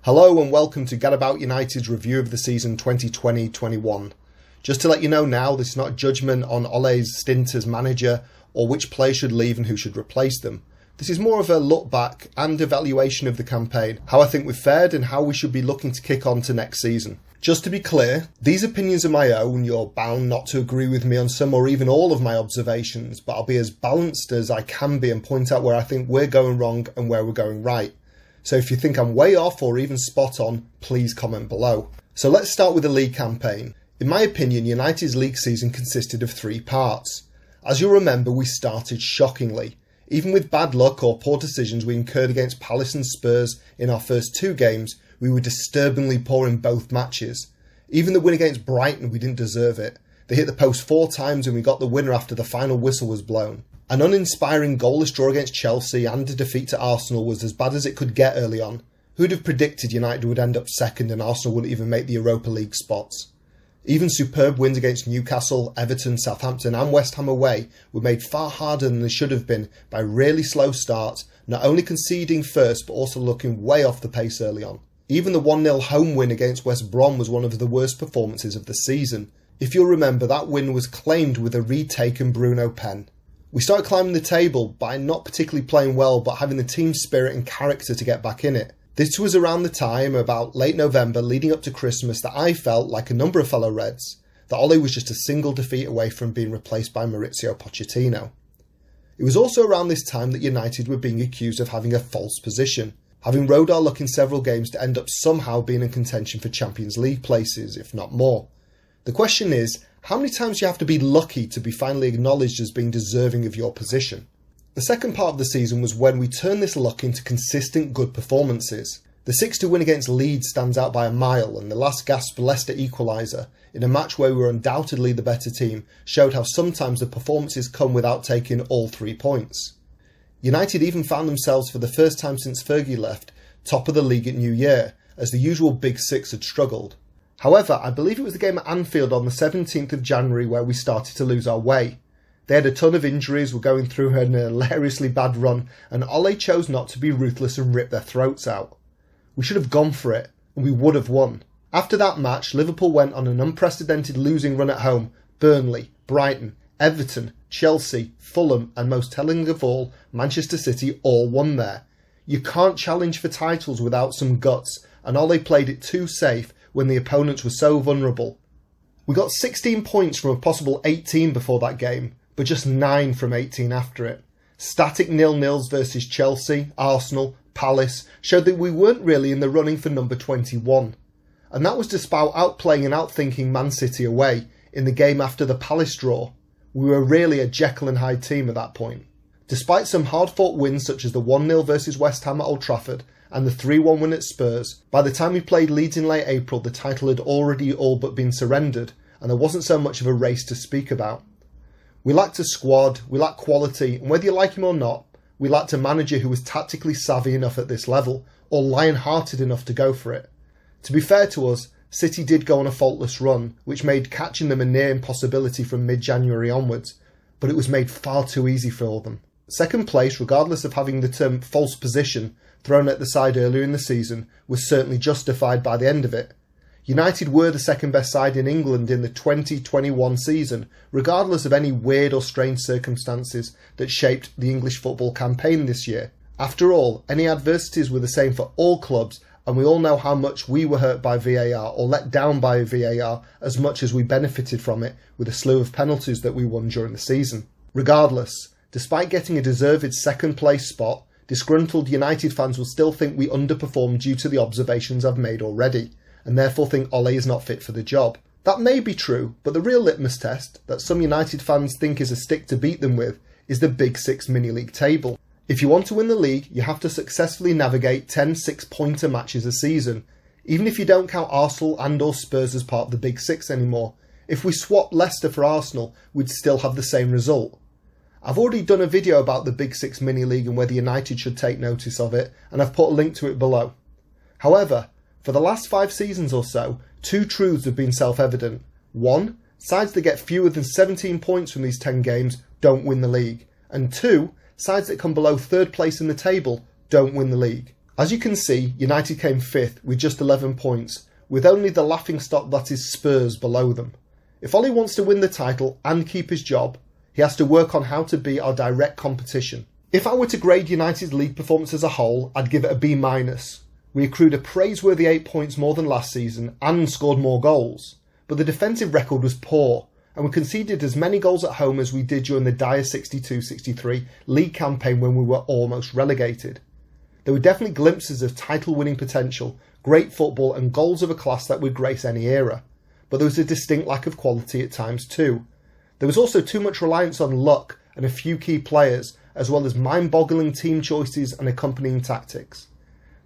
Hello and welcome to Gadabout United's review of the season 2020-21. Just to let you know now, this is not a judgment on Ole's stint as manager or which players should leave and who should replace them. This is more of a look back and evaluation of the campaign, how I think we've fared and how we should be looking to kick on to next season. Just to be clear, these opinions are my own. You're bound not to agree with me on some or even all of my observations, but I'll be as balanced as I can be and point out where I think we're going wrong and where we're going right. So if you think I'm way off or even spot on, please comment below. So let's start with the league campaign. In my opinion, United's league season consisted of 3 parts. As you'll remember, we started shockingly. Even with bad luck or poor decisions we incurred against Palace and Spurs in our first 2 games, we were disturbingly poor in both matches. Even the win against Brighton, we didn't deserve it. They hit the post 4 times and we got the winner after the final whistle was blown. An uninspiring goalless draw against Chelsea and a defeat to Arsenal was as bad as it could get early on. Who'd have predicted United would end up second and Arsenal wouldn't even make the Europa League spots? Even superb wins against Newcastle, Everton, Southampton and West Ham away were made far harder than they should have been by really slow starts, not only conceding first but also looking way off the pace early on. Even the 1-0 home win against West Brom was one of the worst performances of the season. If you'll remember, that win was claimed with a retaken Bruno pen. We started climbing the table by not particularly playing well but having the team spirit and character to get back in it. This was around the time, about late November leading up to Christmas, that I felt, like a number of fellow Reds, that Ole was just a single defeat away from being replaced by Mauricio Pochettino. It was also around this time that United were being accused of having a false position, having rode our luck in several games to end up somehow being in contention for Champions League places, if not more. The question is, how many times do you have to be lucky to be finally acknowledged as being deserving of your position? The second part of the season was when we turned this luck into consistent good performances. The 6-2 win against Leeds stands out by a mile, and the last gasp Leicester equaliser, in a match where we were undoubtedly the better team, showed how sometimes the performances come without taking all 3 points. United even found themselves for the first time since Fergie left, top of the league at New Year, as the usual Big Six had struggled. However, I believe it was the game at Anfield on the 17th of January where we started to lose our way. They had a ton of injuries, were going through an hilariously bad run, and Ole chose not to be ruthless and rip their throats out. We should have gone for it, and we would have won. After that match, Liverpool went on an unprecedented losing run at home. Burnley, Brighton, Everton, Chelsea, Fulham, and most telling of all, Manchester City all won there. You can't challenge for titles without some guts, and Ole played it too safe when the opponents were so vulnerable. We got 16 points from a possible 18 before that game, but just 9 from 18 after it. Static 0-0s versus Chelsea, Arsenal, Palace showed that we weren't really in the running for number 21. And that was despite outplaying and outthinking Man City away in the game after the Palace draw. We were really a Jekyll and Hyde team at that point. Despite some hard-fought wins such as the 1-0 versus West Ham at Old Trafford and the 3-1 win at Spurs, by the time we played Leeds in late April the title had already all but been surrendered and there wasn't so much of a race to speak about. We lacked a squad, we lacked quality, and whether you like him or not, we lacked a manager who was tactically savvy enough at this level, or lion-hearted enough to go for it. To be fair to us, City did go on a faultless run, which made catching them a near impossibility from mid-January onwards, but it was made far too easy for them. Second place, regardless of having the term false position thrown at the side earlier in the season, was certainly justified by the end of it. United were the second best side in England in the 2021 season, regardless of any weird or strange circumstances that shaped the English football campaign this year. After all, any adversities were the same for all clubs, and we all know how much we were hurt by VAR or let down by VAR as much as we benefited from it with a slew of penalties that we won during the season. Regardless, despite getting a deserved second place spot, disgruntled United fans will still think we underperformed due to the observations I've made already, and therefore think Ole is not fit for the job. That may be true, but the real litmus test that some United fans think is a stick to beat them with is the Big Six mini-league table. If you want to win the league, you have to successfully navigate 10 6-pointer matches a season, even if you don't count Arsenal and or Spurs as part of the Big Six anymore. If we swapped Leicester for Arsenal, we'd still have the same result. I've already done a video about the Big Six mini-league and whether United should take notice of it, and I've put a link to it below. However, for the last 5 seasons or so, 2 truths have been self-evident. 1, sides that get fewer than 17 points from these 10 games don't win the league. And 2, sides that come below 3rd place in the table don't win the league. As you can see, United came 5th with just 11 points, with only the laughingstock that is Spurs below them. If Ole wants to win the title and keep his job, he has to work on how to beat our direct competition. If I were to grade United's league performance as a whole, I'd give it a B-. We accrued a praiseworthy 8 points more than last season and scored more goals, but the defensive record was poor, and we conceded as many goals at home as we did during the dire 62-63 league campaign when we were almost relegated. There were definitely glimpses of title-winning potential, great football and goals of a class that would grace any era, but there was a distinct lack of quality at times too. There was also too much reliance on luck and a few key players, as well as mind-boggling team choices and accompanying tactics.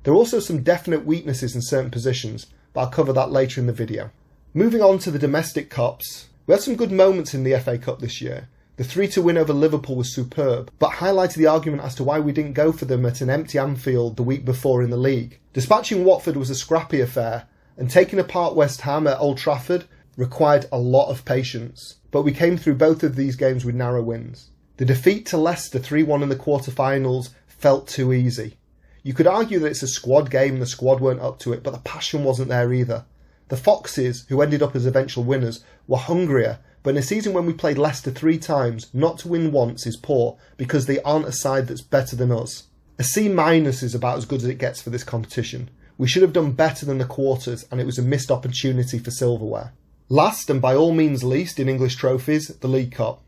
There are also some definite weaknesses in certain positions, but I'll cover that later in the video. Moving on to the domestic cups, we had some good moments in the FA Cup this year. The 3-2 win over Liverpool was superb, but highlighted the argument as to why we didn't go for them at an empty Anfield the week before in the league. Dispatching Watford was a scrappy affair, and taking apart West Ham at Old Trafford required a lot of patience, but we came through both of these games with narrow wins. The defeat to Leicester 3-1 in the quarter-finals felt too easy. You could argue that it's a squad game and the squad weren't up to it, but the passion wasn't there either. The Foxes, who ended up as eventual winners, were hungrier, but in a season when we played Leicester 3 times, not to win once is poor because they aren't a side that's better than us. A C- is about as good as it gets for this competition. We should have done better than the quarters, and it was a missed opportunity for silverware. Last, and by all means least in English trophies, the League Cup.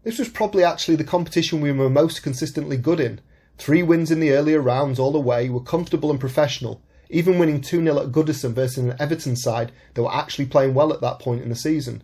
This was probably actually the competition we were most consistently good in. 3 wins in the earlier rounds all the way, were comfortable and professional, even winning 2-0 at Goodison versus an Everton side that were actually playing well at that point in the season.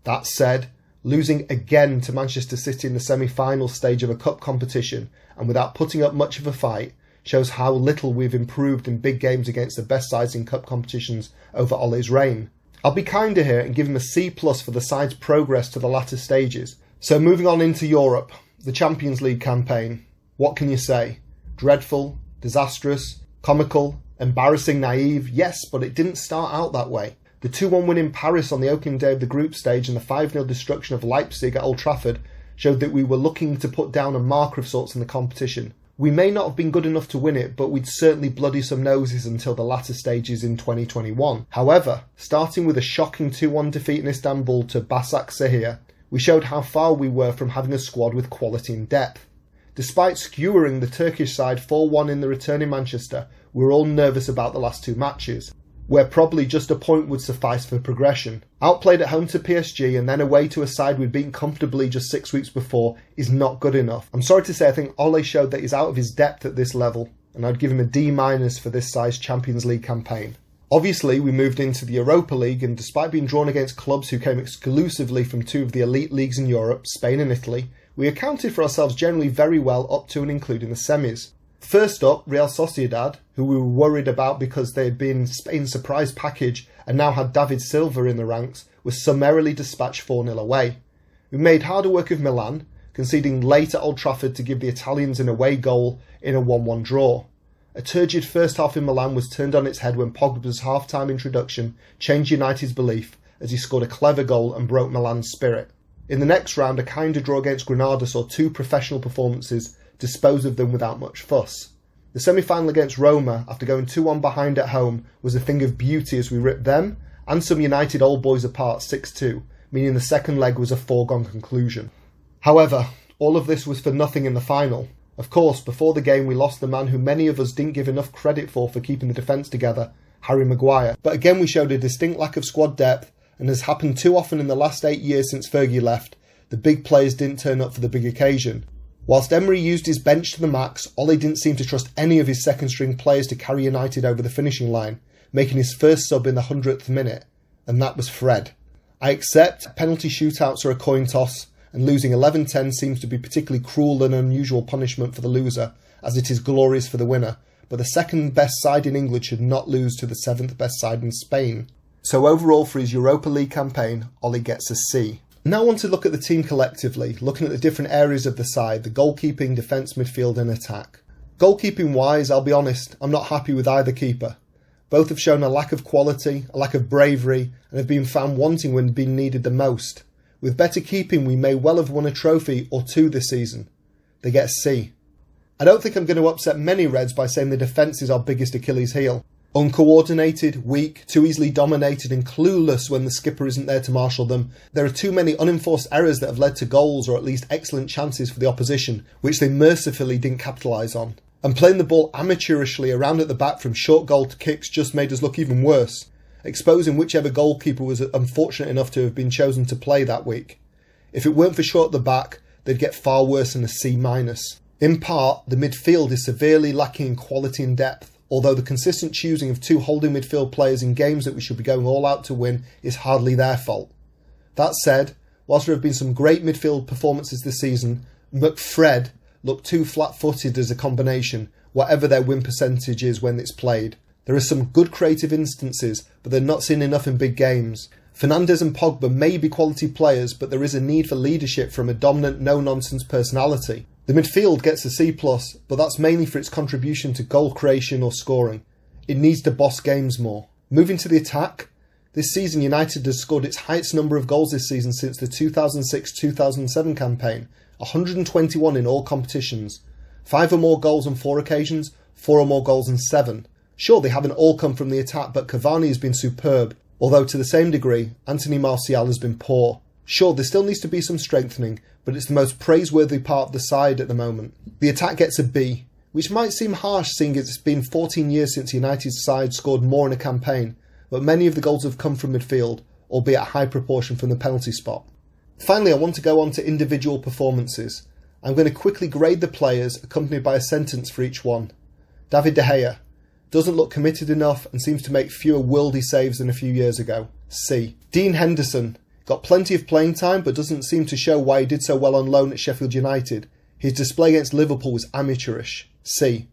That said, losing again to Manchester City in the semi-final stage of a cup competition and without putting up much of a fight shows how little we've improved in big games against the best sides in cup competitions over Ole's reign. I'll be kinder here and give him a C+ for the side's progress to the latter stages. So moving on into Europe, the Champions League campaign. What can you say? Dreadful, disastrous, comical, embarrassing, naive, yes, but it didn't start out that way. The 2-1 win in Paris on the opening day of the group stage and the 5-0 destruction of Leipzig at Old Trafford showed that we were looking to put down a marker of sorts in the competition. We may not have been good enough to win it, but we'd certainly bloody some noses until the latter stages in 2021. However, starting with a shocking 2-1 defeat in Istanbul to Başakşehir, we showed how far we were from having a squad with quality and depth. Despite skewering the Turkish side 4-1 in the return in Manchester, we were all nervous about the last 2 matches, where probably just a point would suffice for progression. Outplayed at home to PSG and then away to a side we'd beaten comfortably just 6 weeks before is not good enough. I'm sorry to say I think Ole showed that he's out of his depth at this level, and I'd give him a D- for this size Champions League campaign. Obviously, we moved into the Europa League, and despite being drawn against clubs who came exclusively from 2 of the elite leagues in Europe, Spain and Italy, we accounted for ourselves generally very well up to and including the semis. First up, Real Sociedad, who we were worried about because they had been Spain's surprise package and now had David Silva in the ranks, was summarily dispatched 4-0 away. We made harder work of Milan, conceding late at Old Trafford to give the Italians an away goal in a 1-1 draw. A turgid first half in Milan was turned on its head when Pogba's half-time introduction changed United's belief as he scored a clever goal and broke Milan's spirit. In the next round, a kinder draw against Granada saw 2 professional performances dispose of them without much fuss. The semi-final against Roma, after going 2-1 behind at home, was a thing of beauty as we ripped them and some United old boys apart 6-2, meaning the second leg was a foregone conclusion. However, all of this was for nothing in the final. Of course, before the game we lost the man who many of us didn't give enough credit for keeping the defence together, Harry Maguire. But again we showed a distinct lack of squad depth, and as happened too often in the last 8 years since Fergie left, the big players didn't turn up for the big occasion. Whilst Emery used his bench to the max, Ole didn't seem to trust any of his second string players to carry United over the finishing line, making his first sub in the 100th minute, and that was Fred. I accept penalty shootouts are a coin toss, and losing 11-10 seems to be particularly cruel and unusual punishment for the loser, as it is glorious for the winner, but the second best side in England should not lose to the 7th best side in Spain. So overall for his Europa League campaign, Ole gets a C. Now I want to look at the team collectively, looking at the different areas of the side, the goalkeeping, defence, midfield and attack. Goalkeeping wise, I'll be honest, I'm not happy with either keeper. Both have shown a lack of quality, a lack of bravery, and have been found wanting when being needed the most. With better keeping, we may well have won a trophy or 2 this season. They get a C. I don't think I'm going to upset many Reds by saying the defence is our biggest Achilles heel. Uncoordinated, weak, too easily dominated and clueless when the skipper isn't there to marshal them. There are too many unenforced errors that have led to goals or at least excellent chances for the opposition, which they mercifully didn't capitalise on. And playing the ball amateurishly around at the back from short goal to kicks just made us look even worse, exposing whichever goalkeeper was unfortunate enough to have been chosen to play that week. If it weren't for short at the back, they'd get far worse than a C-. In part, the midfield is severely lacking in quality and depth, although the consistent choosing of two holding midfield players in games that we should be going all out to win is hardly their fault. That said, whilst there have been some great midfield performances this season, McFred looked too flat-footed as a combination, whatever their win percentage is when it's played. There are some good creative instances, but they're not seen enough in big games. Fernandes and Pogba may be quality players, but there is a need for leadership from a dominant, no-nonsense personality. The midfield gets a C+, but that's mainly for its contribution to goal creation or scoring. It needs to boss games more. Moving to the attack, this season United has scored its highest number of goals this season since the 2006-2007 campaign, 121 in all competitions. 5 or more goals on 4 occasions, 4 or more goals in 7. Sure, they haven't all come from the attack, but Cavani has been superb, although to the same degree, Anthony Martial has been poor. Sure, there still needs to be some strengthening, but it's the most praiseworthy part of the side at the moment. The attack gets a B, which might seem harsh seeing it's been 14 years since United's side scored more in a campaign, but many of the goals have come from midfield, albeit a high proportion from the penalty spot. Finally, I want to go on to individual performances. I'm going to quickly grade the players, accompanied by a sentence for each one. David De Gea doesn't look committed enough and seems to make fewer worldy saves than a few years ago. C. Dean Henderson got plenty of playing time but doesn't seem to show why he did so well on loan at Sheffield United. His display against Liverpool was amateurish. C.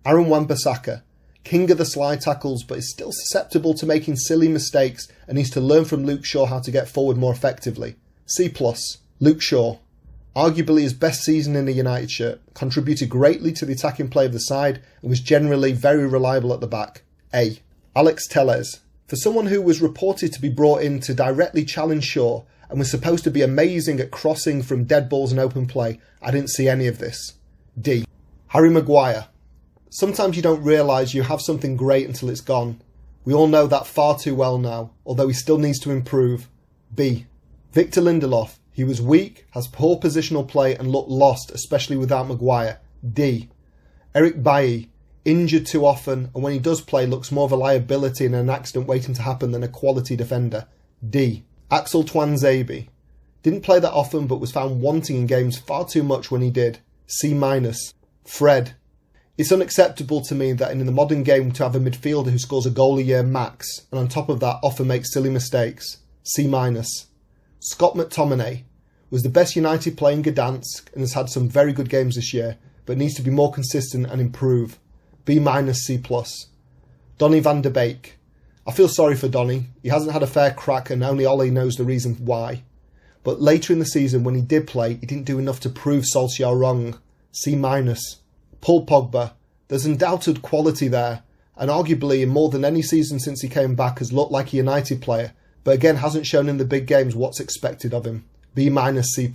Aaron Wan-Bissaka, king of the slide tackles but is still susceptible to making silly mistakes and needs to learn from Luke Shaw how to get forward more effectively. C+. Luke Shaw, arguably his best season in a United shirt, contributed greatly to the attacking play of the side and was generally very reliable at the back. A. Alex Telles, for someone who was reported to be brought in to directly challenge Shaw and was supposed to be amazing at crossing from dead balls and open play, I didn't see any of this. D. Harry Maguire. Sometimes you don't realise you have something great until it's gone. We all know that far too well now, although he still needs to improve. B. Victor Lindelof. He was weak, has poor positional play and looked lost, especially without Maguire. D. Eric Bailly. Injured too often, and when he does play looks more of a liability and an accident waiting to happen than a quality defender. D. Axel Tuanzebe. Didn't play that often but was found wanting in games far too much when he did. C-. Fred. It's unacceptable to me that in the modern game to have a midfielder who scores a goal a year max, and on top of that often makes silly mistakes. C-. Scott McTominay was the best United player in Gdansk and has had some very good games this year, but needs to be more consistent and improve. B-. C+. Donny van der Beek. I feel sorry for Donny. He hasn't had a fair crack and only Ole knows the reason why. But later in the season when he did play, he didn't do enough to prove Solskjaer wrong. C-. Paul Pogba. There's undoubted quality there, and arguably in more than any season since he came back has looked like a United player, but again hasn't shown in the big games what's expected of him. B-. C+.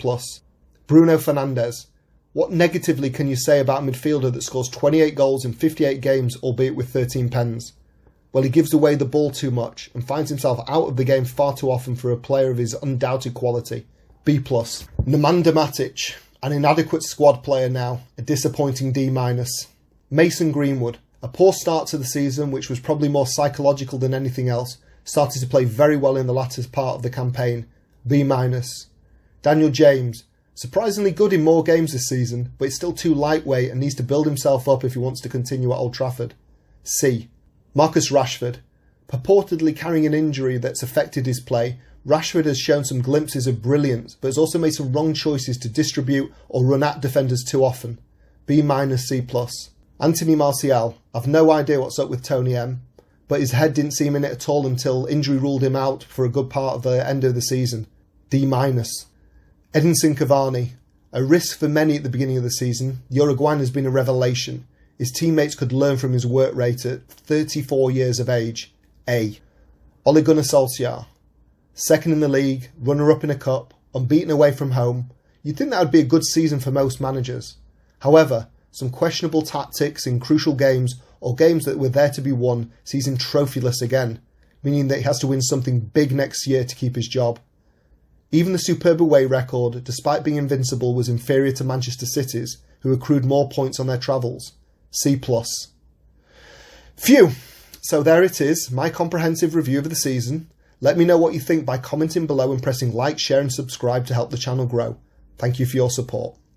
Bruno Fernandes. What negatively can you say about a midfielder that scores 28 goals in 58 games, albeit with 13 pens? Well, he gives away the ball too much and finds himself out of the game far too often for a player of his undoubted quality. B+. Nemanja Matic, an inadequate squad player now, a disappointing D-. Mason Greenwood, a poor start to the season which was probably more psychological than anything else, started to play very well in the latter part of the campaign. B-. Daniel James, surprisingly good in more games this season, but it's still too lightweight and needs to build himself up if he wants to continue at Old Trafford. C. Marcus Rashford. Purportedly carrying an injury that's affected his play, Rashford has shown some glimpses of brilliance, but has also made some wrong choices to distribute or run at defenders too often. B-. C+. Anthony Martial. I've no idea what's up with Tony M, but his head didn't seem in it at all until injury ruled him out for a good part of the end of the season. D-. Edinson Cavani. A risk for many at the beginning of the season, Uruguayan has been a revelation. His teammates could learn from his work rate at 34 years of age. A. Ole Gunnar Solskjaer. Second in the league, runner-up in a cup, unbeaten away from home. You'd think that would be a good season for most managers. However, Some questionable tactics in crucial games or games that were there to be won sees him trophyless again, meaning that he has to win something big next year to keep his job. Even the superb away record, despite being invincible, was inferior to Manchester City's, who accrued more points on their travels. C+. Phew! So there it is, my comprehensive review of the season. Let me know what you think by commenting below and pressing like, share and subscribe to help the channel grow. Thank you for your support.